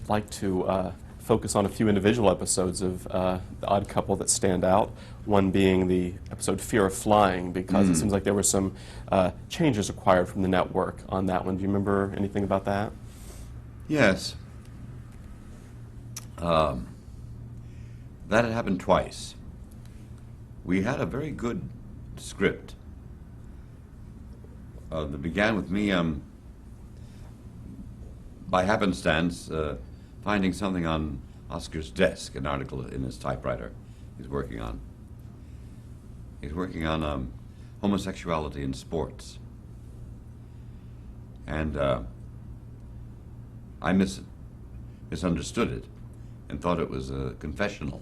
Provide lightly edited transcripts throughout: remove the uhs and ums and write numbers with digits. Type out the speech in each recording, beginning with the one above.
like to focus on a few individual episodes of The Odd Couple that stand out, one being the episode Fear of Flying, because it seems like there were some changes acquired from the network on that one. Do you remember anything about that? Yes. That had happened twice. We had a very good script that began with me by happenstance finding something on Oscar's desk, an article in his typewriter he's working on. He's working on homosexuality in sports. And I misunderstood it and thought it was a confessional.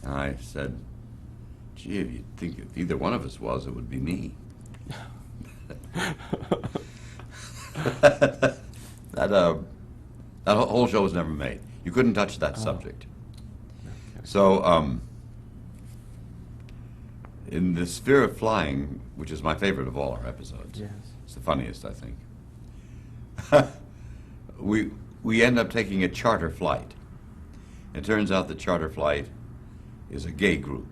And I said, gee, if you think if either one of us was, it would be me. That whole show was never made. You couldn't touch that subject. Okay. So, in this Fear of Flying, which is my favorite of all our episodes, yes. It's the funniest, I think. we end up taking a charter flight. It turns out the charter flight is a gay group.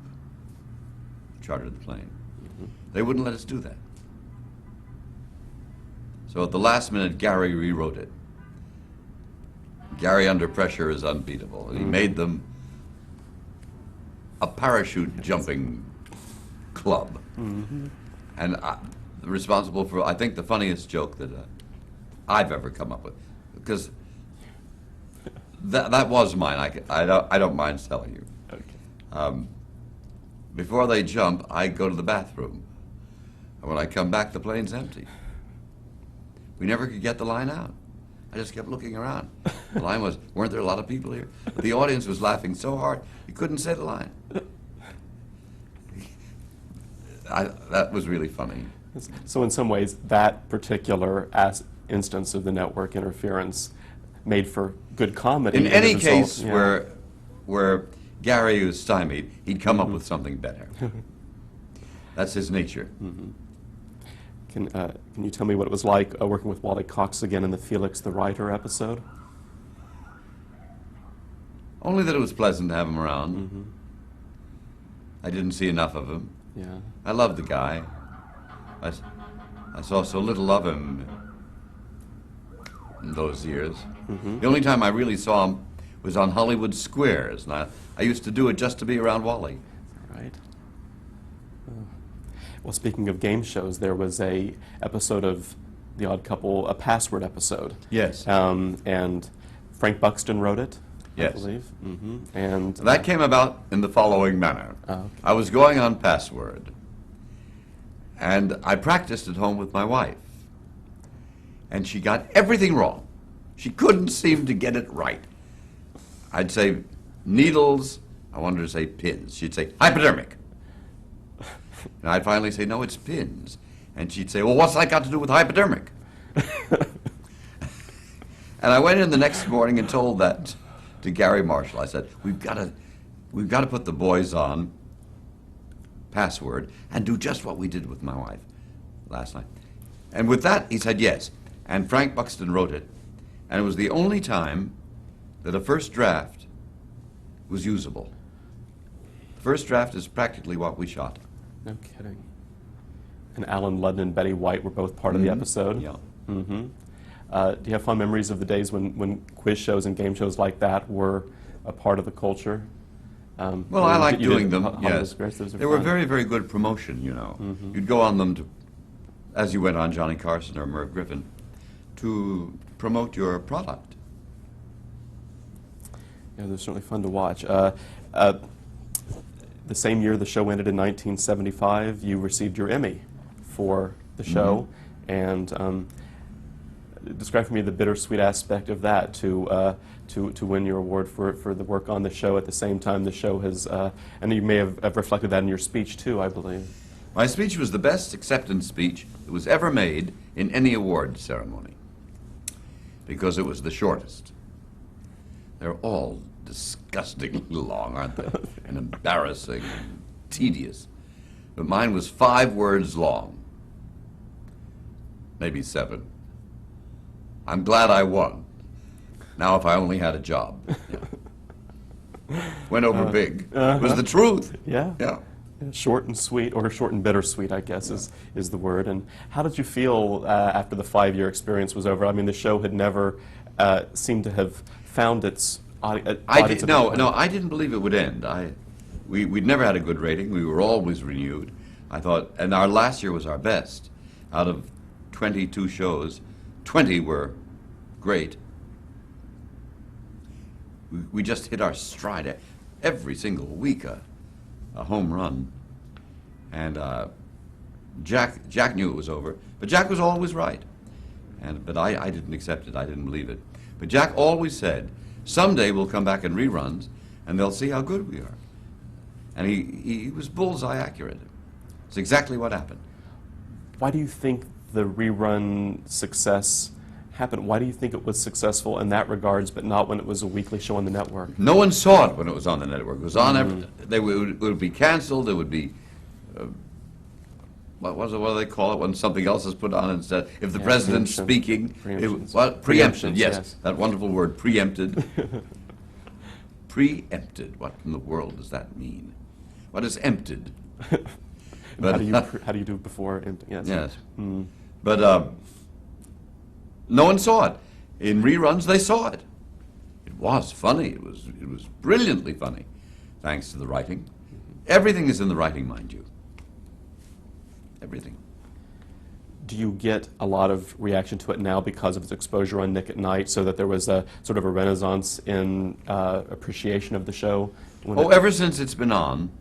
Chartered the plane. They wouldn't let us do that. So at the last minute, Gary rewrote it. Gary under pressure is unbeatable. And he made them a parachute jumping club. And responsible for, I think, the funniest joke that I've ever come up with. Because that was mine. I don't mind telling you. Okay. Before they jump, I go to the bathroom. And when I come back, the plane's empty. We never could get the line out. I just kept looking around. The line was, weren't there a lot of people here? But the audience was laughing so hard, you couldn't say the line. That was really funny. So in some ways, that particular instance of the network interference made for good comedy. In any case where Gary was stymied, he'd come up with something better. That's his nature. Can you tell me what it was like working with Wally Cox again in the Felix the Writer episode? Only that it was pleasant to have him around. I didn't see enough of him. Yeah. I loved the guy. I saw so little of him in those years. The only time I really saw him was on Hollywood Squares, and I used to do it just to be around Wally. Right. Well, speaking of game shows, there was a episode of The Odd Couple, a password episode. Yes. And Frank Buxton wrote it, yes. I believe. And that came about in the following manner. Okay. I was going on password, and I practiced at home with my wife. And she got everything wrong. She couldn't seem to get it right. I'd say needles, I wanted her to say pins. She'd say hypodermic. And I'd finally say, no, it's pins. And she'd say, well, what's that got to do with hypodermic? And I went in the next morning and told that to Gary Marshall. I said, we've got to put the boys on password and do just what we did with my wife last night. And with that, he said yes. And Frank Buxton wrote it. And it was the only time that a first draft was usable. The first draft is practically what we shot. No kidding. And Alan Ludden and Betty White were both part of the episode. Yeah. Do you have fond memories of the days when quiz shows and game shows like that were a part of the culture? Well, I like doing them, yes. They were fun. very, very good promotion, you know. You'd go on them, as you went on Johnny Carson or Merv Griffin, to promote your product. Yeah, they're certainly fun to watch. The same year the show ended in 1975, you received your Emmy for the show, and describe for me the bittersweet aspect of that, to win your award for the work on the show at the same time the show has, and you may have reflected that in your speech too, I believe. My speech was the best acceptance speech that was ever made in any award ceremony, because it was the shortest. They're all disgustingly long, aren't they? And embarrassing and tedious. But mine was 5 words long. Maybe 7. I'm glad I won. Now, if I only had a job. Yeah. Went over big. It was the truth. Yeah. Yeah. Short and sweet, or short and bittersweet, I guess, is the word. And how did you feel after the 5-year experience was over? I mean, the show had never seemed to have found its audience. No, I didn't believe it would end. We'd never had a good rating. We were always renewed. I thought, and our last year was our best. Out of 22 shows, 20 were great. We just hit our stride every single week, a home run. And Jack knew it was over, but Jack was always right. But I didn't accept it. I didn't believe it. But Jack always said, someday we'll come back in reruns, and they'll see how good we are. And he was bullseye accurate. It's exactly what happened. Why do you think the rerun success happened? Why do you think it was successful in that regards, but not when it was a weekly show on the network? No one saw it when it was on the network. It was on it would be canceled. It would be what do they call it when something else is put on instead? If the president's speaking, preempted. Yes, that wonderful word, preempted. Preempted. What in the world does that mean? What is empted? But how do you do it before empty? Yes. Yes. But no one saw it. In reruns, they saw it. It was funny. It was brilliantly funny, thanks to the writing. Everything is in the writing, mind you. Everything. Do you get a lot of reaction to it now because of its exposure on Nick at Night, so that there was a sort of a renaissance in appreciation of the show? Ever since it's been on,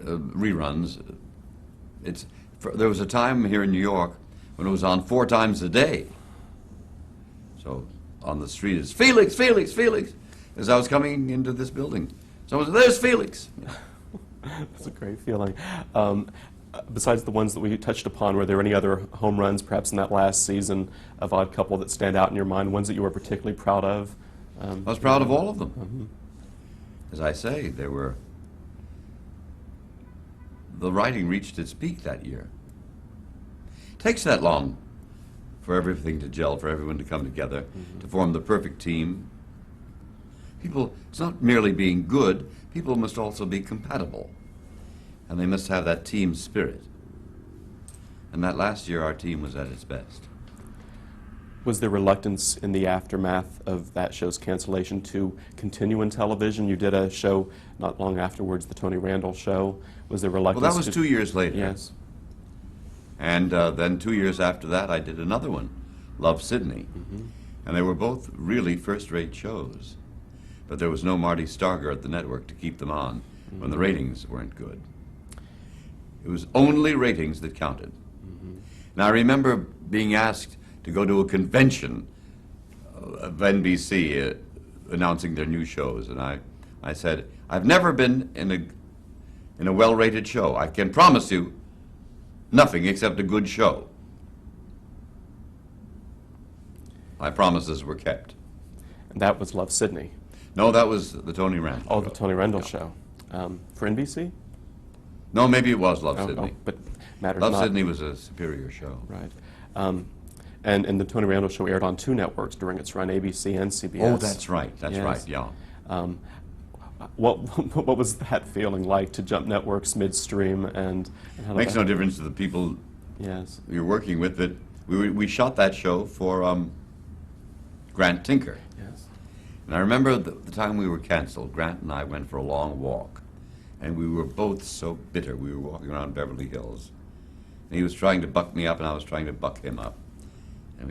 reruns, there was a time here in New York when it was on 4 times a day. So on the street is Felix, Felix, Felix. As I was coming into this building, someone said, "There's Felix." That's a great feeling. Besides the ones that we touched upon, were there any other home runs, perhaps in that last season of Odd Couple, that stand out in your mind, ones that you were particularly proud of? I was proud of all of them. As I say, the writing reached its peak that year. It takes that long for everything to gel, for everyone to come together, to form the perfect team. It's not merely being good, people must also be compatible. And they must have that team spirit. And that last year, our team was at its best. Was there reluctance in the aftermath of that show's cancellation to continue in television? You did a show not long afterwards, the Tony Randall Show. Was there reluctance? Well, that was 2 years later. Yes. And then 2 years after that, I did another one, Love, Sidney. And they were both really first-rate shows. But there was no Marty Starger at the network to keep them on when the ratings weren't good. It was only ratings that counted. Now, I remember being asked to go to a convention of NBC announcing their new shows, and I said, I've never been in a well-rated show. I can promise you nothing except a good show. My promises were kept. And that was Love, Sidney. No, that was the Tony Randall Show. Oh, the Tony Randall Show. For NBC? No, maybe it was Love, Sidney. But matters Love, not. Sidney was a superior show. Right. And the Tony Randall Show aired on 2 networks during its run, ABC and CBS. Oh, that's right. That's Yes. right, yeah. What was that feeling like to jump networks midstream and how Makes did no difference to the people Yes. you're working with. That we shot that show for Grant Tinker. Yes. And I remember the time we were canceled, Grant and I went for a long walk. And we were both so bitter. We were walking around Beverly Hills. And he was trying to buck me up, and I was trying to buck him up. And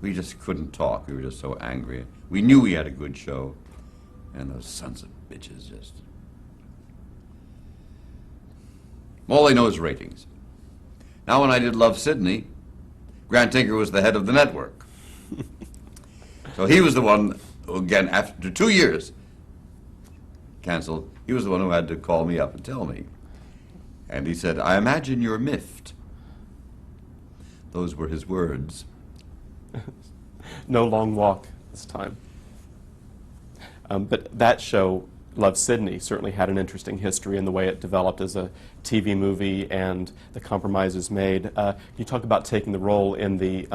we just couldn't talk. We were just so angry. We knew we had a good show. And those sons of bitches just... All they know is ratings. Now when I did Love, Sidney, Grant Tinker was the head of the network. So he was the one who, again, after 2 years, canceled, he was the one who had to call me up and tell me. And he said, I imagine you're miffed. Those were his words. No long walk this time. But that show, Love, Sidney, certainly had an interesting history in the way it developed as a TV movie and the compromises made. You talk about taking the role in the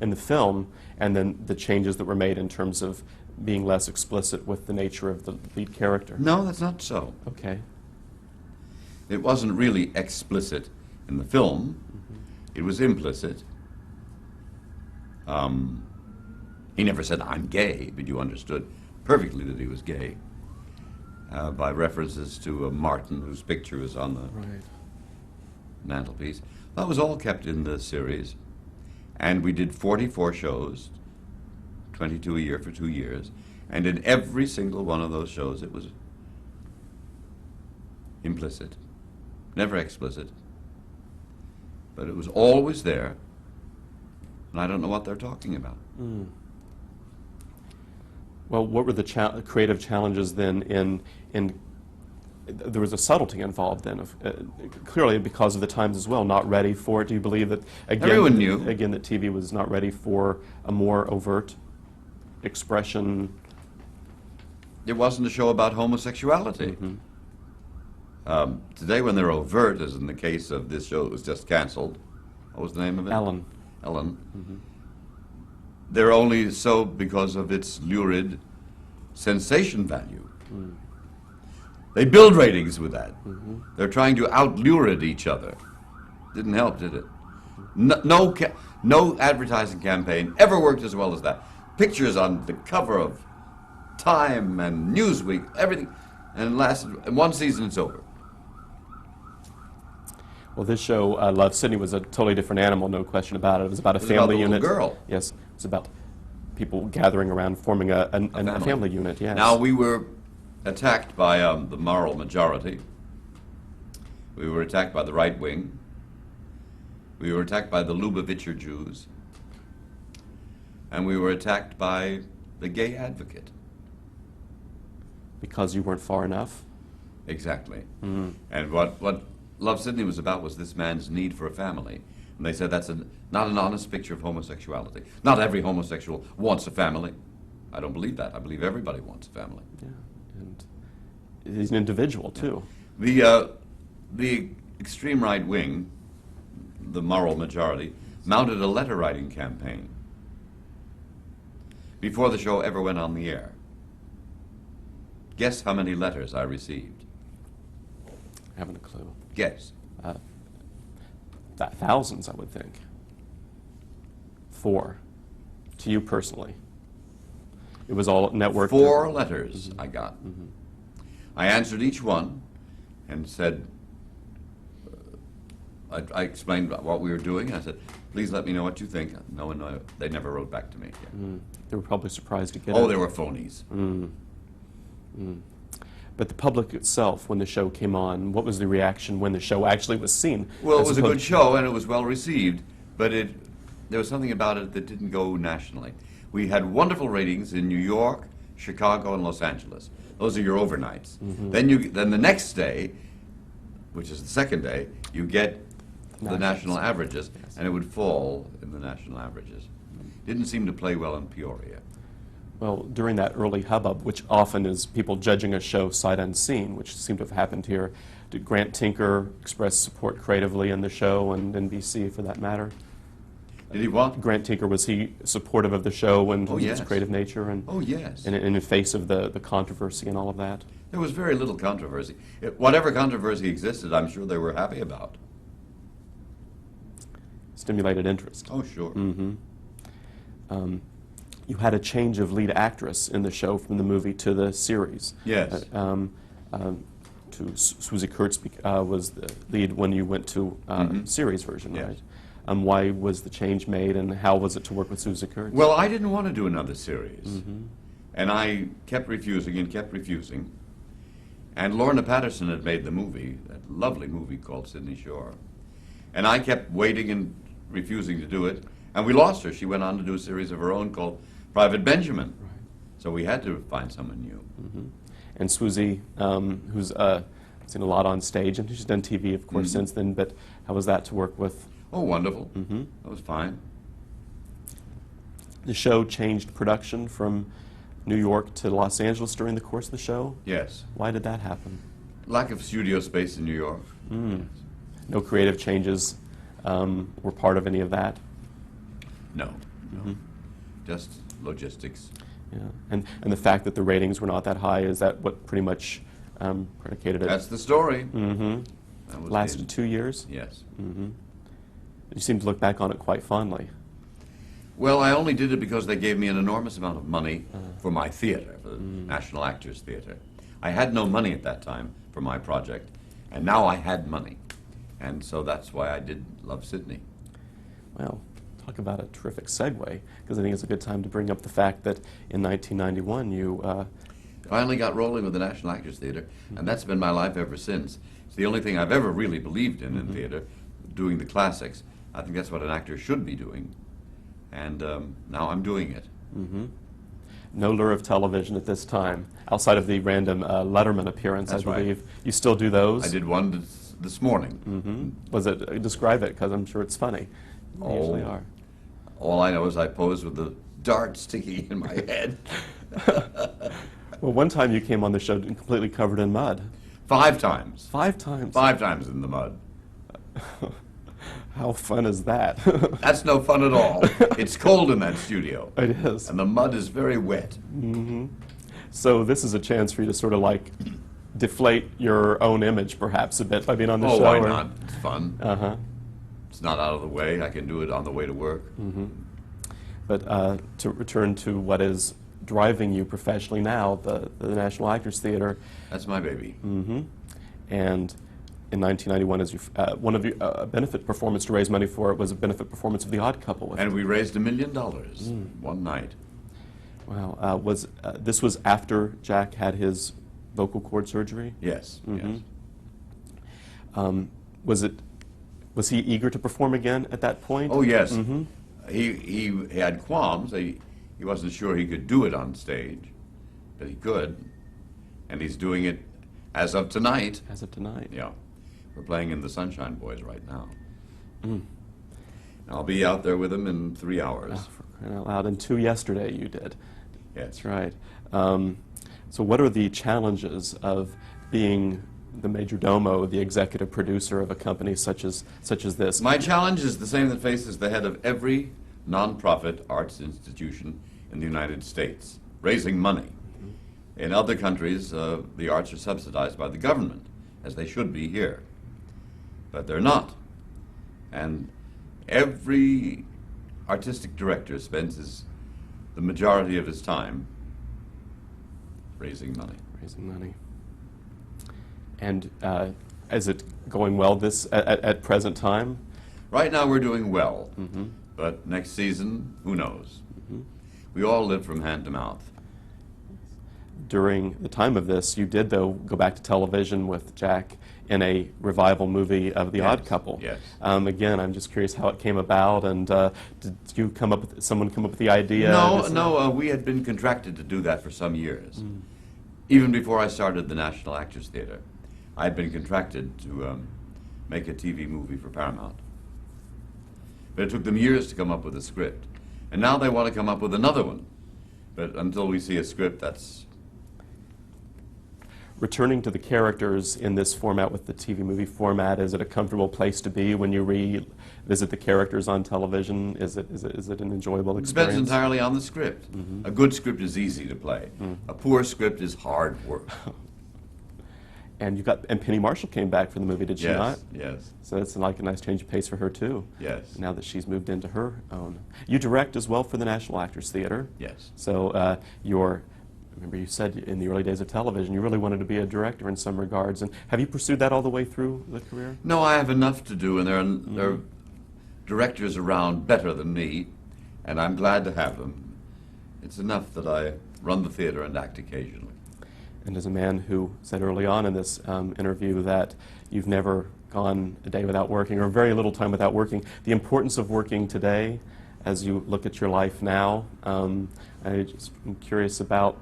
in the film, and then the changes that were made in terms of being less explicit with the nature of the lead character. No, that's not so. Okay. It wasn't really explicit in the film. It was implicit. He never said, "I'm gay," but you understood perfectly that he was gay by references to Martin, whose picture is on the Right. mantelpiece. That was all kept in the series. And we did 44 shows, 22 a year for 2 years. And in every single one of those shows, it was implicit, never explicit. But it was always there. And I don't know what they're talking about. Mm. Well, what were the creative challenges then in there was a subtlety involved then, clearly because of the times as well, not ready for it. Do you believe that, again, Everyone knew. Again, that TV was not ready for a more overt expression? It wasn't a show about homosexuality. Today, when they're overt, as in the case of this show that was just canceled, what was the name of it? Ellen. They're only so because of its lurid sensation value. They build ratings with that. They're trying to out-lurid each other. Didn't help, did it? No advertising campaign ever worked as well as that. Pictures on the cover of Time and Newsweek, everything, and it lasted, in one season it's over. Well, this show, Love, Sidney, was a totally different animal, no question about it. It was about a family about the unit. little girl. Yes, it was about people gathering around, forming a family unit, yes. Now, we were attacked by the moral majority. We were attacked by the right wing. We were attacked by the Lubavitcher Jews. And we were attacked by the gay advocate. Because you weren't far enough? Exactly. And what Love, Sidney was about was this man's need for a family. And they said that's not an honest picture of homosexuality. Not every homosexual wants a family. I don't believe that. I believe everybody wants a family. Yeah, and he's an individual, too. The extreme right wing, the moral majority, mounted a letter-writing campaign before the show ever went on the air. Guess how many letters I received? I haven't a clue. Guess. Thousands, I would think. 4. To you personally. It was all networked. 4 letters I got. I answered each one and said, I explained what we were doing. I said, please let me know what you think. No one, they never wrote back to me. They were probably surprised to get it. Oh, they were phonies. But the public itself, when the show came on, what was the reaction when the show actually was seen? Well, it was a good show and it was well received, but there was something about it that didn't go nationally. We had wonderful ratings in New York, Chicago, and Los Angeles. Those are your overnights. Then the next day, which is the second day, you get the national averages, and it would fall in the national averages. Didn't seem to play well in Peoria. Well, during that early hubbub, which often is people judging a show sight unseen, which seemed to have happened here, did Grant Tinker express support creatively in the show, and NBC for that matter? Did he what? Grant Tinker, was he supportive of the show and yes. its creative nature? And, Oh, yes. and in the face of the controversy and all of that? There was very little controversy. Whatever controversy existed, I'm sure they were happy about. Stimulated interest. Oh, sure. You had a change of lead actress in the show from the movie to the series. Yes. Susie Kurtz was the lead when you went to series version, Yes. right? Why was the change made, and how was it to work with Susie Kurtz? Well, I didn't want to do another series. And I kept refusing and kept refusing. And Lorna Patterson had made the movie, that lovely movie called Sidney Shore. And I kept waiting and refusing to do it. And we lost her. She went on to do a series of her own called Private Benjamin. Right. So we had to find someone new. And Susie, who's seen a lot on stage, and she's done TV, of course, since then, but how was that to work with? Oh, wonderful. That was fine. The show changed production from New York to Los Angeles during the course of the show? Yes. Why did that happen? Lack of studio space in New York. No creative changes were part of any of that? No. No. Just logistics. Yeah. And the fact that the ratings were not that high, is that what pretty much predicated it? That's the story. Mm-hmm. That was Lasted it. 2 years? Yes. Mm-hmm. You seem to look back on it quite fondly. Well, I only did it because they gave me an enormous amount of money for my theater, for the National Actors Theater. I had no money at that time for my project, and now I had money. And so that's why I did Love Sidney. Well, talk about a terrific segue, because I think it's a good time to bring up the fact that in 1991 you... Finally got rolling with the National Actors Theater, and that's been my life ever since. It's the only thing I've ever really believed in theater, doing the classics. I think that's what an actor should be doing, and now I'm doing it. Mm-hmm. No lure of television at this time, outside of the random Letterman appearance, That's I believe. right. You still do those? I did one this morning. Mm-hmm. Was it, describe it, because I'm sure it's funny. They usually are. All I know is I posed with the dart sticking in my head. Well, one time you came on the show completely covered in mud. 5 times. 5 times? 5 times in the mud. How fun is that? That's no fun at all. It's cold in that studio. It is. And the mud is very wet. Mm-hmm. So this is a chance for you to sort of like deflate your own image perhaps a bit by being on the show. Oh, why or... not? It's fun. Uh-huh. It's not out of the way. I can do it on the way to work. Mm-hmm. But to return to what is driving you professionally now, the National Actors Theater. That's my baby. Mm-hmm. And in 1991, as one of your benefit performance to raise money for it was a benefit performance of The Odd Couple. And we raised $1 million one night. Wow. This was after Jack had his vocal cord surgery? Yes, Mm-hmm. yes. Was he eager to perform again at that point? Oh, yes. Mm-hmm. He had qualms. He wasn't sure he could do it on stage, but he could. And he's doing it as of tonight. As of tonight. Yeah. We're playing in the Sunshine Boys right now. Mm. I'll be out there with him in 3 hours. Oh, for crying out loud. And 2 yesterday you did. Yes. That's right. So what are the challenges of being the major domo, the executive producer of a company such as this? My challenge is the same that faces the head of every nonprofit arts institution in the United States, raising money. In other countries, the arts are subsidized by the government, as they should be here. But they're not. And every artistic director spends the majority of his time raising money. Raising money. And is it going well at present time? Right now we're doing well, Mm-hmm. but next season, who knows? Mm-hmm. We all live from hand to mouth. During the time of this, you did, though, go back to television with Jack in a revival movie of The Odd Couple. Yes. Again, I'm just curious how it came about, and did you someone come up with the idea? No, we had been contracted to do that for some years. Even before I started the National Actors Theater, I had been contracted to make a TV movie for Paramount. But it took them years to come up with a script. And now they want to come up with another one. But until we see a script, that's... Returning to the characters in this format with the TV movie format, is it a comfortable place to be when you revisit the characters on television? Is it an enjoyable It experience? depends entirely on the script. A good script is easy to play. A poor script is hard work. And Penny Marshall came back for the movie, did she not? Yes. So it's like a nice change of pace for her too. Yes. Now that she's moved into her own. You direct as well for the National Actors Theater. Yes. So I remember you said in the early days of television you really wanted to be a director in some regards. And have you pursued that all the way through the career? No, I have enough to do, and there are directors around better than me, and I'm glad to have them. It's enough that I run the theater and act occasionally. And as a man who said early on in this interview that you've never gone a day without working, or very little time without working, the importance of working today as you look at your life now, I'm curious about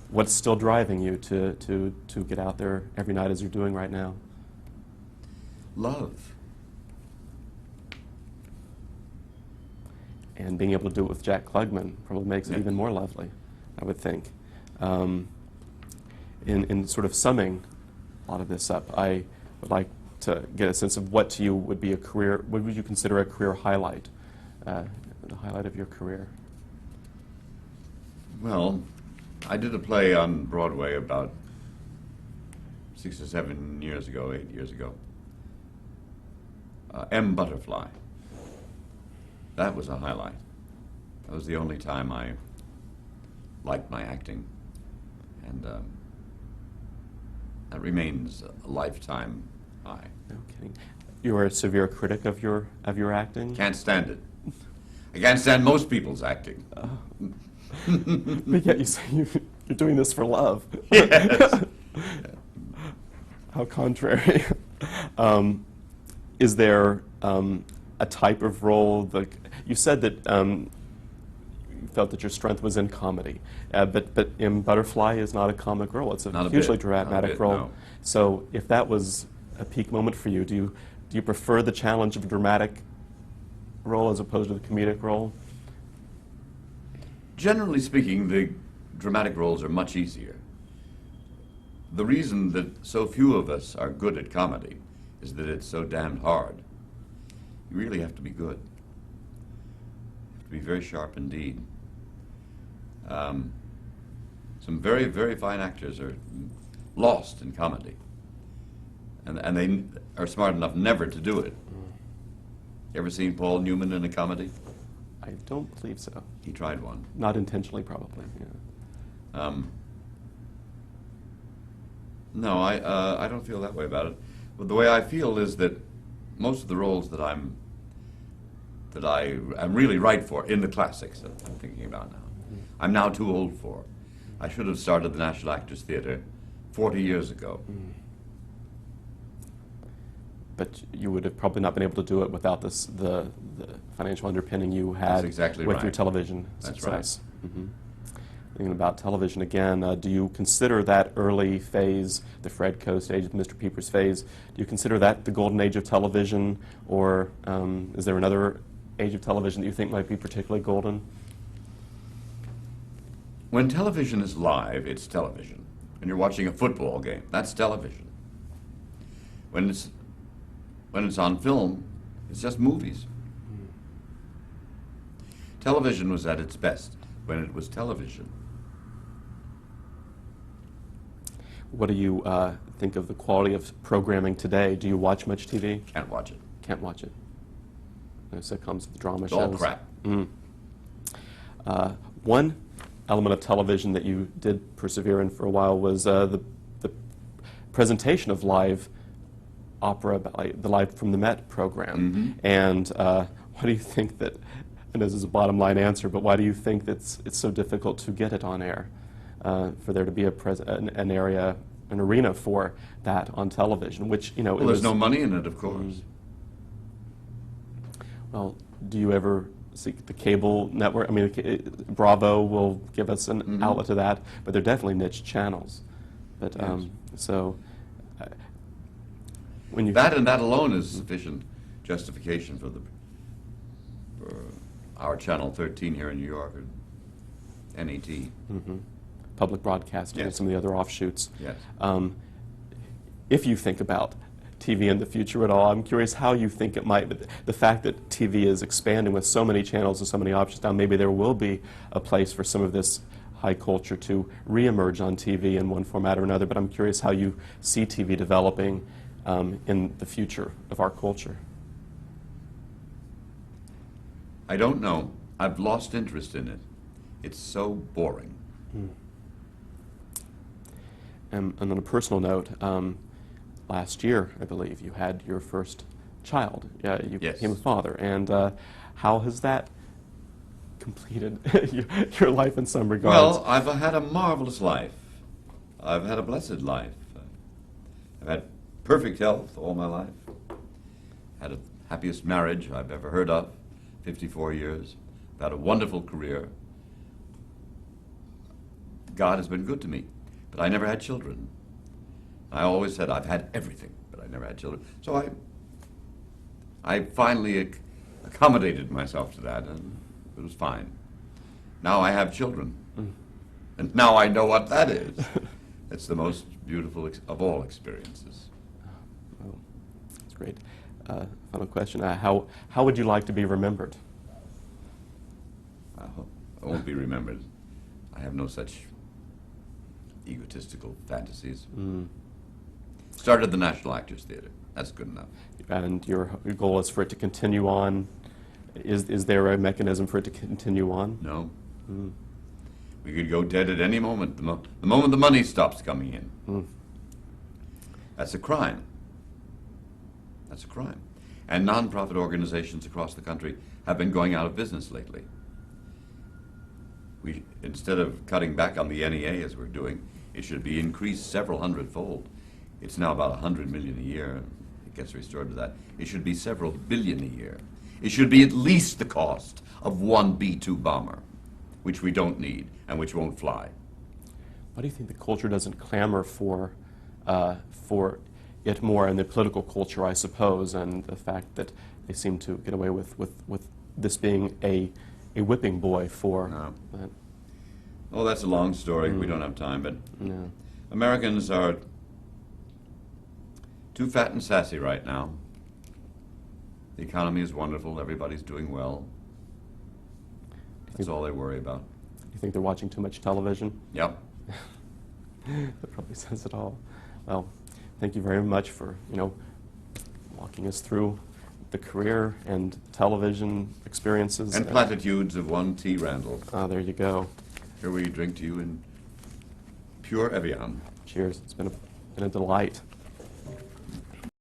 what's still driving you to get out there every night as you're doing right now. Love. And being able to do it with Jack Klugman probably makes it even more lovely, I would think. In sort of summing a lot of this up, I would like to get a sense of what to you would be what would you consider a career highlight, the highlight of your career? Well, I did a play on Broadway about 6 or 7 years ago, 8 years ago. M. Butterfly. That was a highlight. That was the only time I liked my acting, and that remains a lifetime high. No kidding. You were a severe critic of your acting? Can't stand it. I can't stand most people's acting. But yet you say you're doing this for love. Yes. How contrary. Is there a type of role? You said that you felt that your strength was in comedy, but in Butterfly is not a comic role. It's a Not a hugely bit. dramatic Not a bit, role. no. So if that was a peak moment for you, do you prefer the challenge of a dramatic role as opposed to the comedic role? Generally speaking, the dramatic roles are much easier. The reason that so few of us are good at comedy is that it's so damned hard. You really have to be good. You have to be very sharp indeed. Some very, very fine actors are lost in comedy. And they are smart enough never to do it. You ever seen Paul Newman in a comedy? I don't believe so. He tried one. Not intentionally, probably. Yeah. No, I don't feel that way about it. But the way I feel is that most of the roles that I'm really right for in the classics that I'm thinking about now, I'm now too old for. I should have started the National Actors Theatre 40 years ago. But you would have probably not been able to do it without the financial underpinning you had That's exactly with right. your television That's success. Right. Thinking about television again, do you consider that early phase, the Fred Coast age, the Mr. Peepers phase, do you consider that the golden age of television, or is there another age of television that you think might be particularly golden? When television is live, it's television. When you're watching a football game, that's television. When it's on film, it's just movies. Television was at its best when it was television. What do you think of the quality of programming today? Do you watch much TV? Can't watch it. Can't watch it. No sitcoms, the drama It's shows. all crap. One element of television that you did persevere in for a while was the presentation of live opera, the Live from the Met program. And why do you think that, and this is a bottom line answer, but why do you think that it's so difficult to get it on air? For there to be an arena for that on television, which, you know... Well, there's no money in it, of course. Well, do you ever seek the cable network? I mean, Bravo will give us an outlet to that, but they're definitely niche channels. But Yes. When you... That and that alone is sufficient justification for our Channel 13 here in New York, or NET. Public broadcasting and Yes. some of the other offshoots. Yes. If you think about TV in the future at all, I'm curious how you think it might, but the fact that TV is expanding with so many channels and so many options now, maybe there will be a place for some of this high culture to reemerge on TV in one format or another, but I'm curious how you see TV developing in the future of our culture. I don't know. I've lost interest in it. It's so boring. And on a personal note, last year, I believe, you had your first child. You Yes. became a father. And how has that completed your life in some regards? Well, I've had a marvelous life. I've had a blessed life. I've had perfect health all my life. Had the happiest marriage I've ever heard of, 54 years. I've had a wonderful career. God has been good to me, but I never had children. I always said I've had everything, but I never had children. So I finally accommodated myself to that, and it was fine. Now I have children, and now I know what that is. It's the most beautiful of all experiences. Oh, that's great. Final question. How would you like to be remembered? I won't be remembered. I have no such egotistical fantasies. Started the National Actors Theatre. That's good enough. And your goal is for it to continue on. Is there a mechanism for it to continue on? No. We could go dead at any moment, the moment the money stops coming in. That's a crime. That's a crime. And non-profit organizations across the country have been going out of business lately. Instead of cutting back on the NEA as we're doing, it should be increased several hundredfold. It's now about 100 million a year. It gets restored to that. It should be several billion a year. It should be at least the cost of one B-2 bomber, which we don't need and which won't fly. Why do you think the culture doesn't clamor for it more, and the political culture, I suppose, and the fact that they seem to get away with this being a whipping boy for that? Oh, that's a long story. We don't have time, but No. Americans are too fat and sassy right now. The economy is wonderful. Everybody's doing well. That's all they worry about. Do you think they're watching too much television? Yep. That probably says it all. Well, thank you very much for, walking us through the career and television experiences. And platitudes of one T. Randall. There you go. Here we drink to you in pure Evian. Cheers. It's been a delight.